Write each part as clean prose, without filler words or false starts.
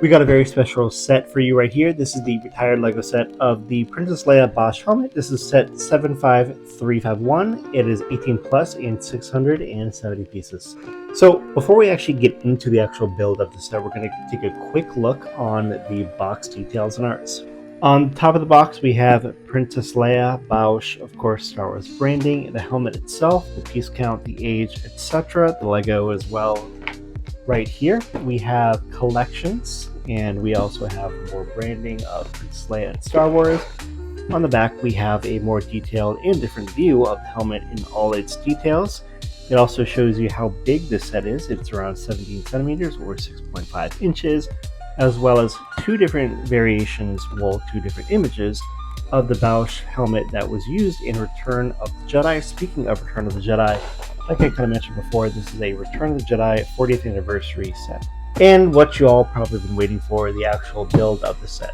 We got a very special set for you right here. This is the retired LEGO set of the Princess Leia Boushh helmet. This is set 75351. It is 18 plus and 670 pieces. So before we actually get into the actual build of the set, we're going to take a quick look on the box details and arts. On top of the box, we have Princess Leia, Boushh, of course, Star Wars branding, the helmet itself, the piece count, the age, etc., the LEGO as well. Right here, we have collections, and we also have more branding of Princess Leia and Star Wars. On the back, we have a more detailed and different view of the helmet in all its details. It also shows you how big this set is. It's around 17 centimeters or 6.5 inches, as well as two different variations, well, two different images of the Boushh helmet that was used in Return of the Jedi. Speaking of Return of the Jedi, like I kind of mentioned before, this is a Return of the Jedi 40th anniversary set. And what you all probably been waiting for, the actual build of the set.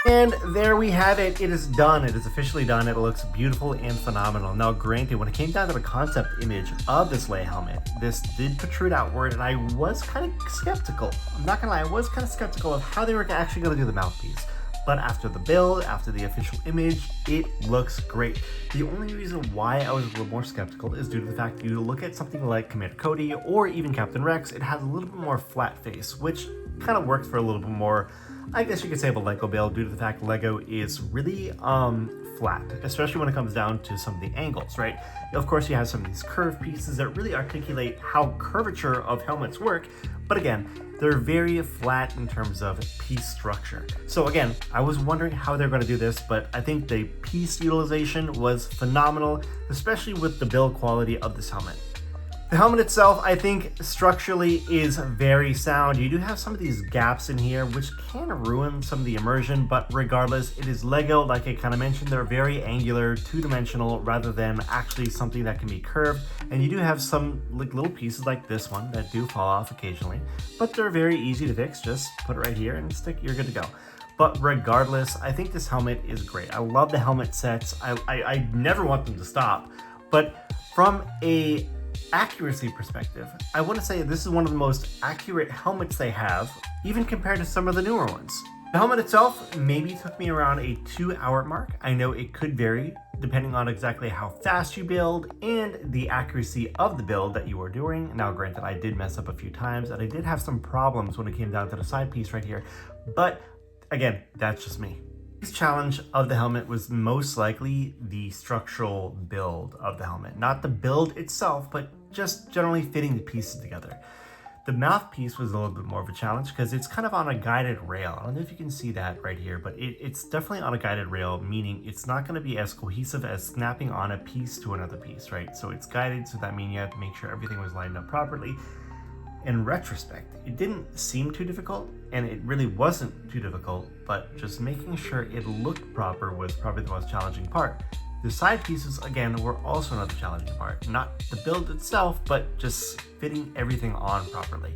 And there we have it. It is done. It is officially done. It looks beautiful and phenomenal. Now, granted, when it came down to the concept image of this Leia helmet, this did protrude outward, and I was kind of skeptical. I'm not gonna lie, I was kind of skeptical of how they were actually gonna do the mouthpiece. But after the build, after the official image, it looks great. The only reason why I was a little more skeptical is due to the fact that you look at something like Commander Cody or even Captain Rex, it has a little bit more flat face, which kind of works for a little bit more, I guess you could say, of a Lego build, due to the fact Lego is really flat, especially when it comes down to some of the angles, right? Of course, you have some of these curved pieces that really articulate how curvature of helmets work, but again, they're very flat in terms of piece structure. So again, I was wondering how they're going to do this, but I think the piece utilization was phenomenal, especially with the build quality of this helmet. The helmet itself, I think, structurally is very sound. You do have some of these gaps in here, which can ruin some of the immersion, but regardless, it is Lego. Like I kind of mentioned, they're very angular, two-dimensional, rather than actually something that can be curved. And you do have some like little pieces like this one that do fall off occasionally, but they're very easy to fix. Just put it right here and stick, you're good to go. But regardless, I think this helmet is great. I love the helmet sets. I never want them to stop, but from a accuracy perspective, I want to say this is one of the most accurate helmets they have, even compared to some of the newer ones. The helmet itself maybe took me around a 2-hour mark. I know it could vary depending on exactly how fast you build and the accuracy of the build that you are doing. Now, granted, I did mess up a few times and I did have some problems when it came down to the side piece right here, but again, that's just me. The challenge of the helmet was most likely the structural build of the helmet. Not the build itself, but just generally fitting the pieces together. The mouthpiece was a little bit more of a challenge because it's kind of on a guided rail. I don't know if you can see that right here, but it's definitely on a guided rail, meaning it's not going to be as cohesive as snapping on a piece to another piece, right? So it's guided, so that means you have to make sure everything was lined up properly. In retrospect, it didn't seem too difficult, and it really wasn't too difficult, but just making sure it looked proper was probably the most challenging part. The side pieces, again, were also another challenging part. Not the build itself, but just fitting everything on properly.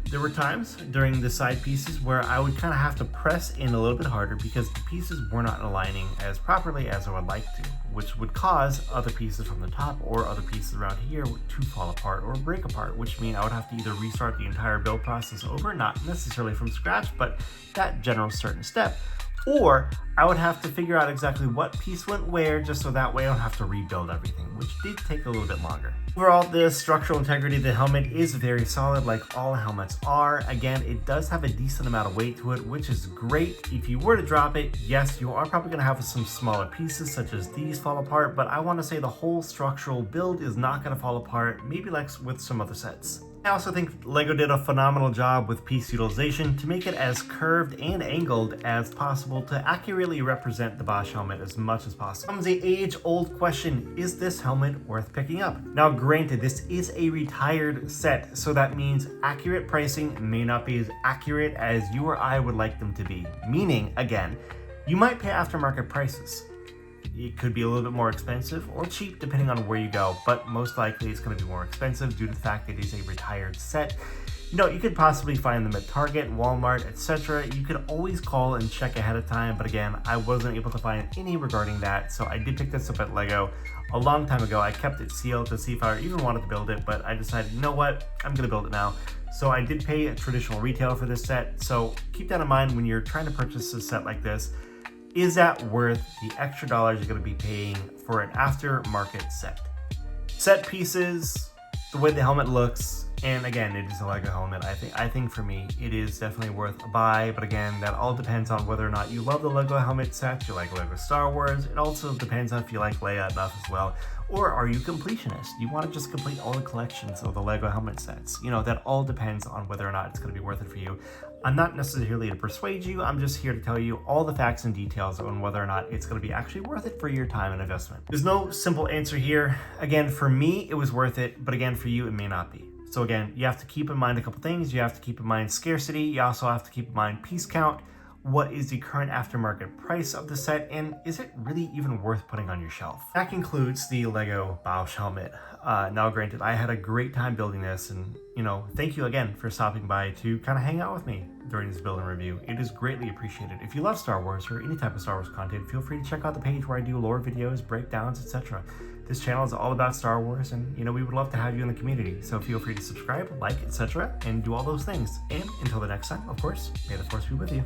There were times during the side pieces where I would kind of have to press in a little bit harder because the pieces were not aligning as properly as I would like to, which would cause other pieces from the top or other pieces around here to fall apart or break apart, which means I would have to either restart the entire build process over, not necessarily from scratch, but that general certain step, or I would have to figure out exactly what piece went where, just so that way I don't have to rebuild everything, which did take a little bit longer. Overall, the structural integrity of the helmet is very solid, like all helmets are. Again, it does have a decent amount of weight to it, which is great. If you were to drop it, yes, you are probably going to have some smaller pieces such as these fall apart, but I want to say the whole structural build is not going to fall apart, maybe like with some other sets. I also think Lego did a phenomenal job with piece utilization to make it as curved and angled as possible to accurately represent the Boushh helmet as much as possible. Comes the age-old question, is this helmet worth picking up? Now granted, this is a retired set, so that means accurate pricing may not be as accurate as you or I would like them to be. Meaning, again, you might pay aftermarket prices. It could be a little bit more expensive or cheap depending on where you go, but most likely it's going to be more expensive due to the fact that it is a retired set. You know, you could possibly find them at Target, Walmart, etc. You could always call and check ahead of time, but again, I wasn't able to find any regarding that, so I did pick this up at Lego a long time ago. I kept it sealed to see if I even wanted to build it, but I decided, you know what, I'm going to build it now. So I did pay a traditional retail for this set, so keep that in mind when you're trying to purchase a set like this. Is that worth the extra dollars you're going to be paying for an aftermarket set? Set pieces, the way the helmet looks, and again, it is a Lego helmet. I think for me, it is definitely worth a buy, but again, that all depends on whether or not you love the Lego helmet sets, you like Lego Star Wars. It also depends on if you like Leia enough as well, or are you completionist? You want to just complete all the collections of the Lego helmet sets. You know, that all depends on whether or not it's going to be worth it for you. I'm not necessarily to persuade you, I'm just here to tell you all the facts and details on whether or not it's going to be actually worth it for your time and investment. There's no simple answer here. Again, for me, it was worth it, but again, for you, it may not be. So again, you have to keep in mind a couple things. You have to keep in mind scarcity. You also have to keep in mind piece count. what is the current aftermarket price of the set, and is it really even worth putting on your shelf? That concludes the LEGO Boushh helmet. Now granted, I had a great time building this, and thank you again for stopping by to kind of hang out with me during this build and review. It is greatly appreciated. If you love Star Wars or any type of Star Wars content, feel free to check out the page where I do lore videos, breakdowns, etc. This channel is all about Star Wars, and we would love to have you in the community. So feel free to subscribe, like, etc., and do all those things. And until the next time, of course, may the Force be with you.